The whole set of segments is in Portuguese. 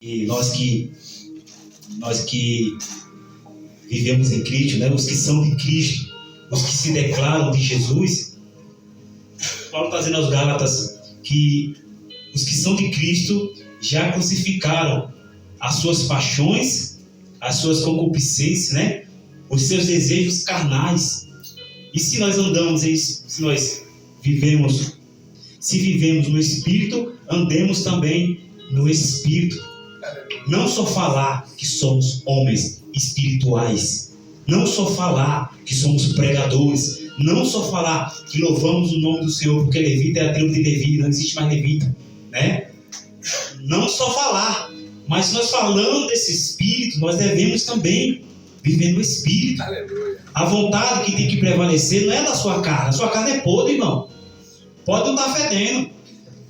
E nós que vivemos em Cristo, né? Os que são de Cristo, os que se declaram de Jesus, Paulo está dizendo aos Gálatas que os que são de Cristo já crucificaram as suas paixões, as suas concupiscências, né? Os seus desejos carnais. E se nós andamos, se nós vivemos, se vivemos no Espírito, andemos também no Espírito. Não só falar que somos homens espirituais, não só falar que somos pregadores, não só falar que louvamos o nome do Senhor, porque levita é a tribo de Levi, não existe mais levita, né? Não só falar, mas nós falando desse Espírito, nós devemos também viver no Espírito. Aleluia. A vontade que tem que prevalecer não é da sua carne. A sua carne é podre, irmão. Pode não estar fedendo.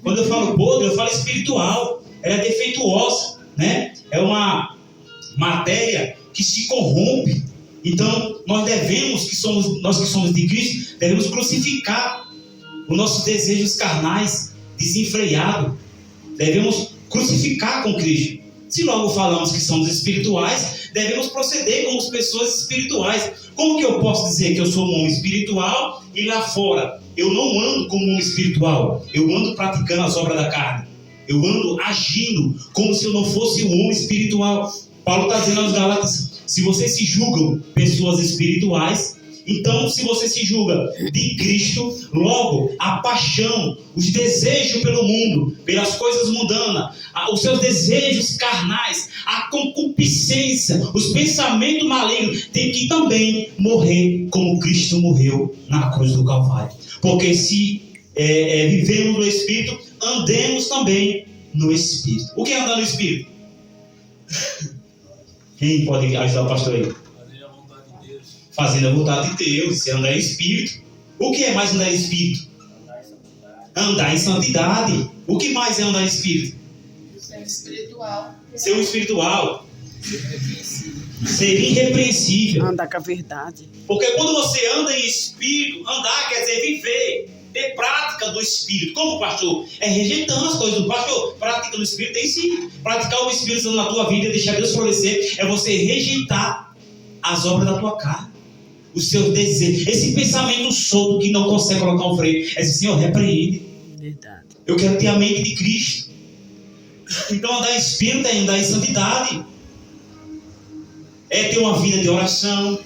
Quando eu falo podre, eu falo espiritual. Ela é defeituosa, né? É uma matéria que se corrompe. Então, nós que somos de Cristo, devemos crucificar os nossos desejos carnais desenfreados. Devemos crucificar com Cristo. Se logo falamos que somos espirituais, devemos proceder como pessoas espirituais. Como que eu posso dizer que eu sou um homem espiritual e lá fora eu não ando como um homem espiritual? Eu ando praticando as obras da carne. Eu ando agindo como se eu não fosse um homem espiritual. Paulo está dizendo aos Gálatas, se vocês se julgam pessoas espirituais, então se você se julga de Cristo, logo a paixão, os desejos pelo mundo, pelas coisas mundanas, os seus desejos carnais, a concupiscência, os pensamentos malignos, tem que também morrer como Cristo morreu na cruz do Calvário. Porque se vivemos no Espírito, andemos também no Espírito. O que é andar no Espírito? Quem pode ajudar o pastor aí? Fazer a vontade de Deus. Fazendo a vontade de Deus, se andar em Espírito. O que é mais andar em Espírito? Andar em santidade. O que mais é andar em Espírito? Ser espiritual. Ser um espiritual. Ser irrepreensível. Andar com a verdade. Porque quando você anda em Espírito, andar quer dizer viver, ter prática do Espírito. Como, pastor? É rejeitando as coisas do pastor. Prática do Espírito tem sim. Praticar o Espírito Santo na tua vida e deixar Deus florescer é você rejeitar as obras da tua carne, os seus desejos, esse pensamento solto que não consegue colocar um freio. É dizer, Senhor, repreende. Verdade. Eu quero ter a mente de Cristo. Então andar em Espírito é andar em santidade. É ter uma vida de oração,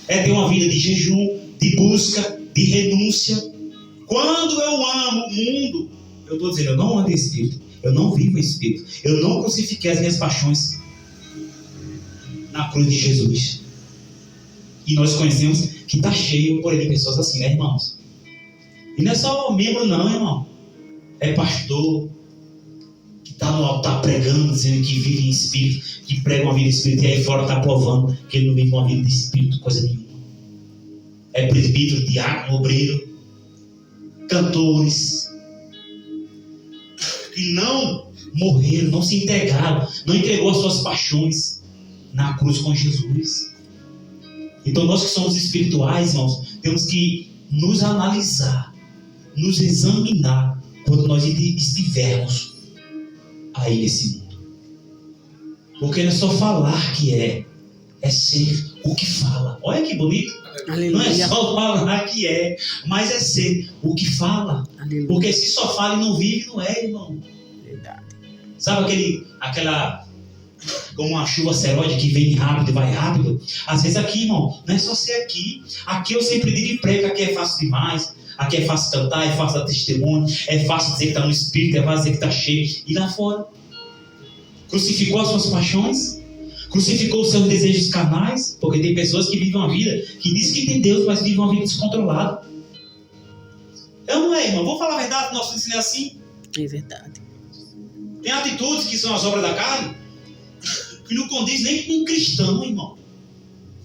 é ter uma vida de jejum, de busca, de renúncia. Quando eu amo o mundo, eu estou dizendo, eu não ando em Espírito, eu não vivo em Espírito, eu não crucifiquei as minhas paixões na cruz de Jesus. E nós conhecemos que está cheio por aí de pessoas assim, né, irmãos? E não é só membro não, irmão. É pastor que está no altar pregando, dizendo que vive em Espírito, que prega uma vida de Espírito, e aí fora está provando que ele não vive uma vida de Espírito, coisa nenhuma. É presbítero, diácono, obreiro, cantores, que não morreram, não se entregaram, não entregou as suas paixões na cruz com Jesus. Então nós que somos espirituais, irmãos, temos que nos analisar, nos examinar quando nós estivermos aí nesse mundo. Porque não é só falar que é ser o que fala. Olha que bonito. Aleluia. Não é só falar que é, mas é ser o que fala. Aleluia. Porque se só fala e não vive, não é, irmão. Verdade. Sabe aquela como uma chuva seróide que vem rápido e vai rápido? Às vezes aqui, irmão, não é só ser aqui. Aqui eu sempre digo e prego, aqui é fácil demais. Aqui é fácil cantar, é fácil dar testemunho, é fácil dizer que está no Espírito, é fácil dizer que está cheio. E lá fora? Crucificou as suas paixões? Crucificou os seus desejos carnais? Porque tem pessoas que vivem uma vida que diz que tem Deus, mas vivem uma vida descontrolada. Eu não é, irmão. Vamos falar a verdade, nosso ensino é assim. É verdade. Tem atitudes que são as obras da carne que não condiz nem com um cristão, irmão.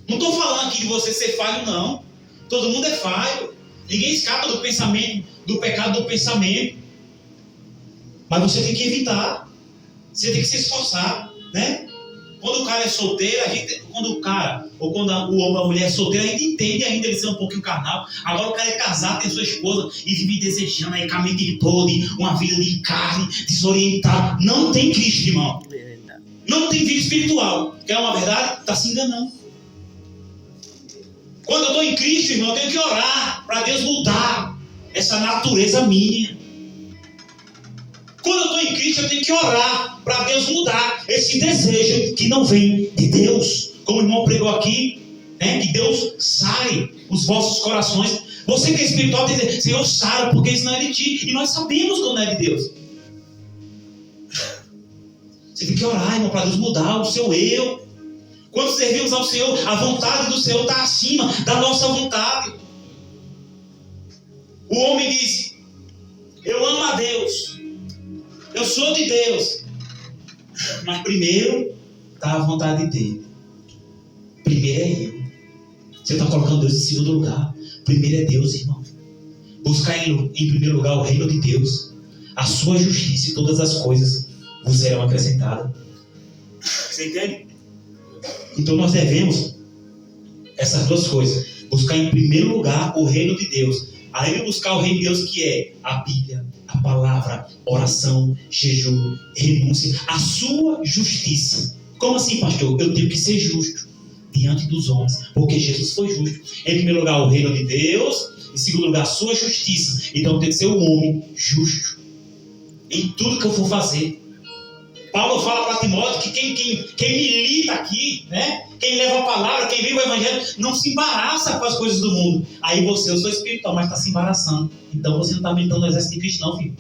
Não estou falando aqui de você ser falho, não. Todo mundo é falho. Ninguém escapa do pensamento, do pecado do pensamento. Mas você tem que evitar. Você tem que se esforçar, né? Quando o cara é solteiro, quando o cara, ou quando o homem ou a mulher é solteira, a gente entende ainda ele ser um pouquinho carnal. Agora o cara é casado, tem sua esposa e vive desejando aí com a mente podre, uma vida de carne, desorientado. Não tem Cristo, irmão. Não tem vida espiritual. Quer uma verdade? Está se enganando. Quando eu estou em Cristo, irmão, eu tenho que orar para Deus mudar essa natureza minha. Quando eu estou em Cristo, eu tenho que orar para Deus mudar esse desejo que não vem de Deus. Como o irmão pregou aqui, né, que Deus sare os vossos corações. Você que é espiritual tem que dizer, Senhor, sara, porque isso não é de ti. E nós sabemos que não é de Deus. Você tem que orar, irmão, para Deus mudar o seu eu. Quando servimos ao Senhor, a vontade do Senhor está acima da nossa vontade. O homem diz, eu amo a Deus, eu sou de Deus, mas primeiro está a vontade dele. Primeiro é eu. Você está colocando Deus em segundo lugar. Primeiro é Deus, irmão. Buscar em primeiro lugar o reino de Deus, a sua justiça e todas as coisas vos serão acrescentadas. Você entende? Então nós devemos essas duas coisas. Buscar em primeiro lugar o reino de Deus. Além de buscar o reino de Deus, que é a Bíblia, a palavra, oração, jejum, renúncia, a sua justiça. Como assim, pastor? Eu tenho que ser justo diante dos homens, porque Jesus foi justo. Em primeiro lugar o reino de Deus, em segundo lugar a sua justiça. Então eu tenho que ser um homem justo em tudo que eu for fazer. Paulo fala para Timóteo que quem milita aqui, né? Quem leva a palavra, quem vive o evangelho, não se embaraça com as coisas do mundo. Aí eu sou espiritual, mas está se embaraçando. Então você não está militando no exército de Cristo, não, filho.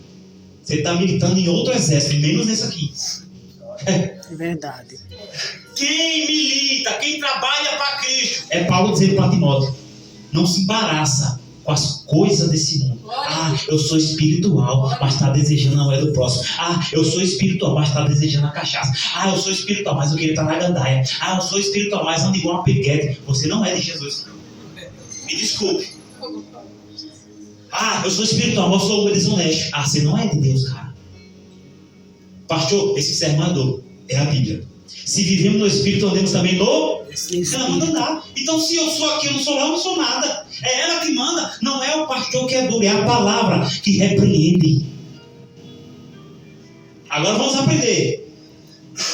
Você está militando em outro exército, menos nesse aqui. É verdade. Quem milita, quem trabalha para Cristo, é Paulo dizendo para Timóteo, não se embaraça com as coisas desse mundo. Ah, eu sou espiritual, mas está desejando a mulher do próximo. Ah, eu sou espiritual, mas está desejando a cachaça. Ah, eu sou espiritual, mas eu queria estar na gandaia. Ah, eu sou espiritual, mas ando igual uma peguete. Você não é de Jesus. Me desculpe. Ah, eu sou espiritual, mas eu sou desonesto. Ah, você não é de Deus, cara. Pastor, esse sermador é a Bíblia. Se vivemos no Espírito, andemos também no Espírito. Ela manda andar. Então, se eu sou aqui, eu não sou lá, eu não sou nada. É ela que manda. Não é o pastor que é duro, é a palavra que repreende. Agora vamos aprender.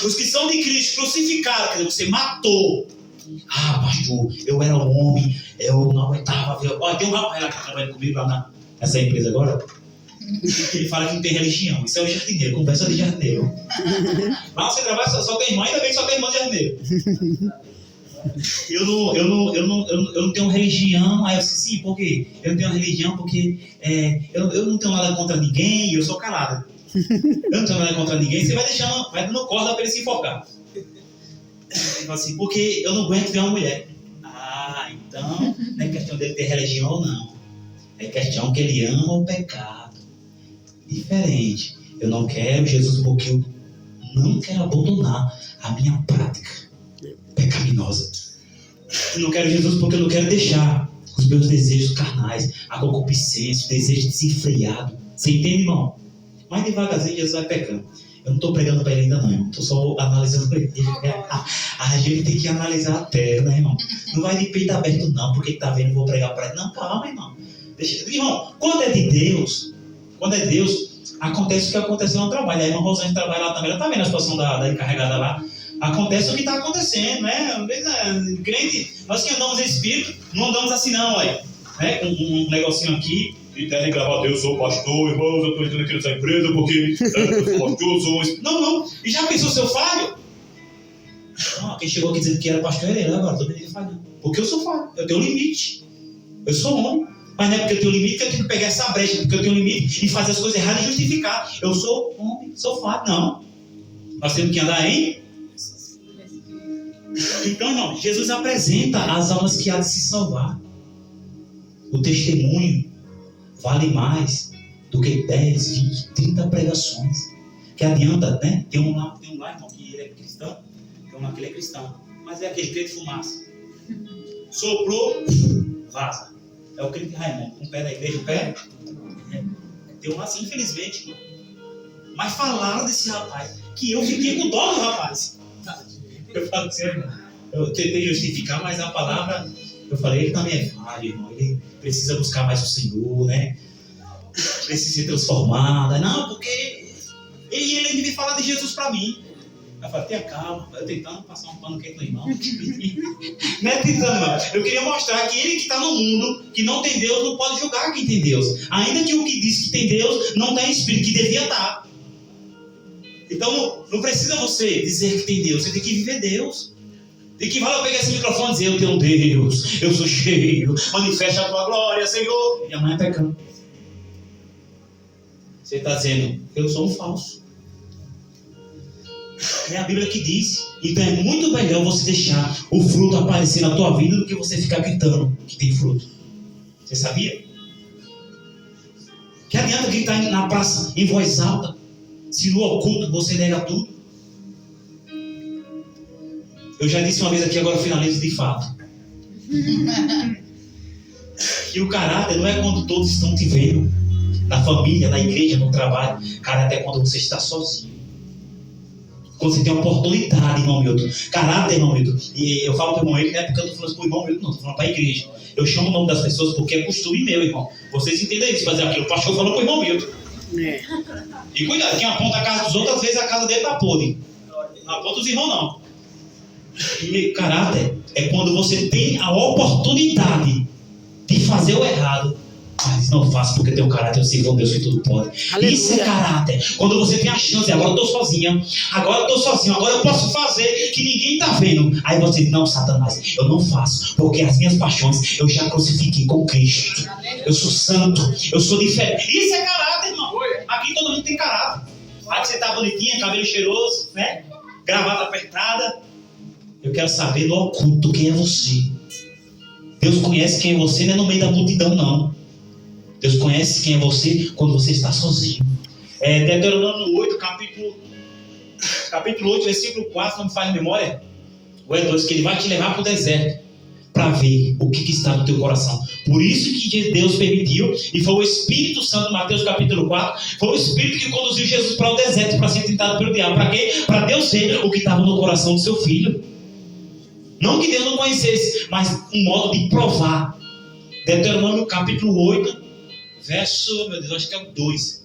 Os que são de Cristo crucificaram, quer dizer, você matou. Ah, pastor, eu era um homem, eu não aguentava ver. Olha, tem um rapaz lá que está trabalhando comigo lá nessa empresa agora. Ele fala que não tem religião. Isso é o jardineiro, conversa de jardineiro. Lá você trabalha, só tem irmã, ainda bem que só tem irmã de jardineiro. Eu não tenho religião. Aí eu disse, sim, por quê? Eu não tenho religião porque eu não tenho nada contra ninguém, eu sou calado. Eu não tenho nada contra ninguém, você vai dando corda para ele se enfocar. Assim, porque eu não aguento ver uma mulher. Ah, então não é questão dele ter religião ou não. É questão que ele ama o pecado. Diferente. Eu não quero Jesus porque eu não quero abandonar a minha prática pecaminosa. Eu não quero Jesus porque eu não quero deixar os meus desejos carnais, a concupiscência, o desejo desenfreado. Você entende, irmão? Mas devagarzinho Jesus vai pecando. Eu não estou pregando para ele ainda não, irmão. Estou só analisando para ele. A gente tem que analisar a terra, né, irmão? Não vai de peito aberto não, porque está vendo, vou pregar para ele. Não, calma, irmão. Irmão, quando é de Deus, acontece o que aconteceu no trabalho. A irmã Rosane trabalha lá também, ela está vendo a situação da encarregada lá. Acontece o que está acontecendo, né? Crente, nós que andamos em espírito, não andamos assim não, olha. Né? Um negocinho aqui, e tem que gravar, eu sou pastor, irmãos, eu estou entrando aqui nessa empresa porque eu sou pastor, eu sou... Não. E já pensou seu falho? Não, quem chegou aqui dizendo que era pastor era ele, agora estou vendo ele falhando. Porque eu sou falho, eu tenho limite. Eu sou homem. Mas não é porque eu tenho limite que eu tenho que pegar essa brecha, porque eu tenho limite e fazer as coisas erradas e justificar. Eu sou homem, sou falho. Não. Nós temos que andar em... Então, não. Jesus apresenta as almas que há de se salvar. O testemunho vale mais do que 10, 20, 30 pregações. Que adianta, né? Tem um lá, irmão, que ele é cristão. Tem um lá que ele é cristão. Mas é aquele crente fumaça. Soprou, vaza. É o crente Raimundo, um pé da igreja, um pé. Tem um assim, infelizmente. Irmão. Mas falaram desse rapaz, que eu fiquei com dó do rapaz. Eu falo assim, eu tentei justificar, mas a palavra, eu falei, ele também é falho, irmão. Ele precisa buscar mais o Senhor, né? Precisa ser transformado. Não, porque ele me fala de Jesus para mim. Eu falei, tenha calma, eu tentando passar um pano quente no irmão. Não é tentando, não. Eu queria mostrar que ele que está no mundo, que não tem Deus, não pode julgar quem tem Deus. Ainda que o que diz que tem Deus não está em espírito, que devia estar. Então, não precisa você dizer que tem Deus, você tem que viver Deus. Tem que eu pegar esse microfone e dizer, eu tenho Deus, eu sou cheio, manifesta a tua glória, Senhor. E amanhã pecando. Você está dizendo, eu sou um falso. É a Bíblia que diz. Então é muito melhor você deixar o fruto aparecer na tua vida do que você ficar gritando que tem fruto. Você sabia? Que adianta gritar na praça em voz alta se no oculto você nega tudo? Eu já disse uma vez aqui, agora eu finalizo de fato. Que o caráter não é quando todos estão te vendo, na família, na igreja, no trabalho. Caráter é quando você está sozinho. Quando você tem oportunidade, irmão Milton. Caráter, irmão Milton. E eu falo para o irmão Milton, não é porque eu estou falando para o irmão Milton, não. Estou falando para a igreja. Eu chamo o nome das pessoas porque é costume meu, irmão. Vocês entendem isso? Fazer aquilo. O pastor falou para o irmão Milton. É. E cuidado, quem aponta a casa dos outros, às vezes a casa dele está podre. Não aponta os irmãos, não. E caráter é quando você tem a oportunidade de fazer o errado, mas não faço porque tem um caráter, eu sei que é um Deus que tudo pode. Aleluia. Isso é caráter. Quando você tem a chance, agora eu estou sozinha, agora eu estou sozinho, agora eu posso fazer que ninguém está vendo. Aí você diz, não, Satanás, eu não faço, porque as minhas paixões eu já crucifiquei com Cristo. Eu sou santo, eu sou diferente. Isso é caráter, irmão. Aqui todo mundo tem caráter. Aqui você está bonitinha, cabelo cheiroso, né? Gravata apertada. Eu quero saber no oculto quem é você. Deus conhece quem é você, não é no meio da multidão, não. Deus conhece quem é você quando você está sozinho. Deuteronômio 8, capítulo 8, versículo 4, não me faz memória. O E2, que ele vai te levar para o deserto para ver o que está no teu coração. Por isso que Deus permitiu, e foi o Espírito Santo, Mateus capítulo 4, foi o Espírito que conduziu Jesus para o deserto para ser tentado pelo diabo. Para quê? Para Deus ver o que estava no coração do seu filho. Não que Deus não conhecesse, mas um modo de provar. Deuteronômio capítulo 8, verso, meu Deus, acho que é o 2.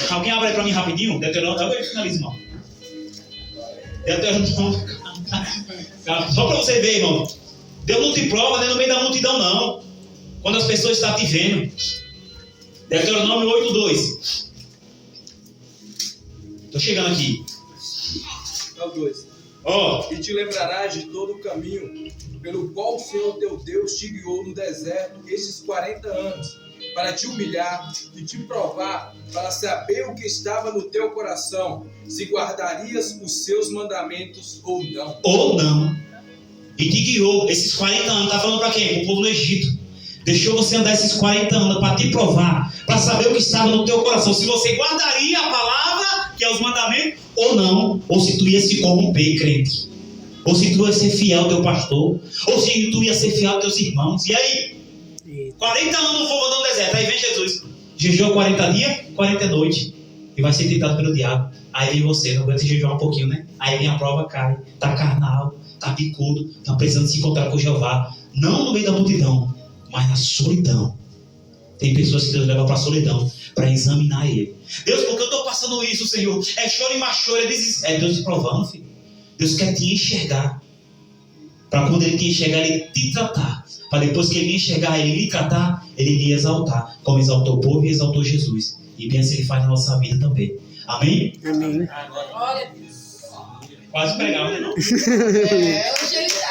Alguém abre aí para mim rapidinho? Deuteronômio, agora eu finalizo, irmão. Deuteronômio, só para você ver, irmão. Deus não te prova, não é no meio da multidão, não. Quando as pessoas estão te vendo. Deuteronômio 8, 2. Estou chegando aqui. É o 2. E te lembrarás de todo o caminho pelo qual o Senhor teu Deus te guiou no deserto estes 40 anos, para te humilhar e te provar, para saber o que estava no teu coração, se guardarias os seus mandamentos ou não. Ou não. E te guiou esses 40 anos. Está falando para quem? Para o povo do Egito. Deixou você andar esses 40 anos para te provar, para saber o que estava no teu coração, se você guardaria a palavra, que é os mandamentos, ou não, ou se tu ia se corromper, crente, ou se tu ia ser fiel ao teu pastor, ou se tu ia ser fiel aos teus irmãos. E aí? 40 anos no fogo do deserto, aí vem Jesus, jejuou 40 dias, 40 noites, e vai ser tentado pelo diabo. Aí vem você, não aguenta jejuar um pouquinho, né? Aí vem a prova, cai, tá carnal, tá picudo, tá precisando se encontrar com Jeová, não no meio da multidão, mas na solidão. Tem pessoas que Deus leva para a solidão para examinar ele. Deus, por que eu estou passando isso, Senhor? É choro e machoro, é Deus te provando, filho. Deus quer te enxergar, para quando ele te enxergar, ele te tratar, para depois que ele enxergar, ele lhe tratar, ele lhe exaltar, como exaltou o povo e exaltou Jesus. E bem assim ele faz na nossa vida também. Amém? Amém. Olha, Quase pregava, né, não? hoje ele está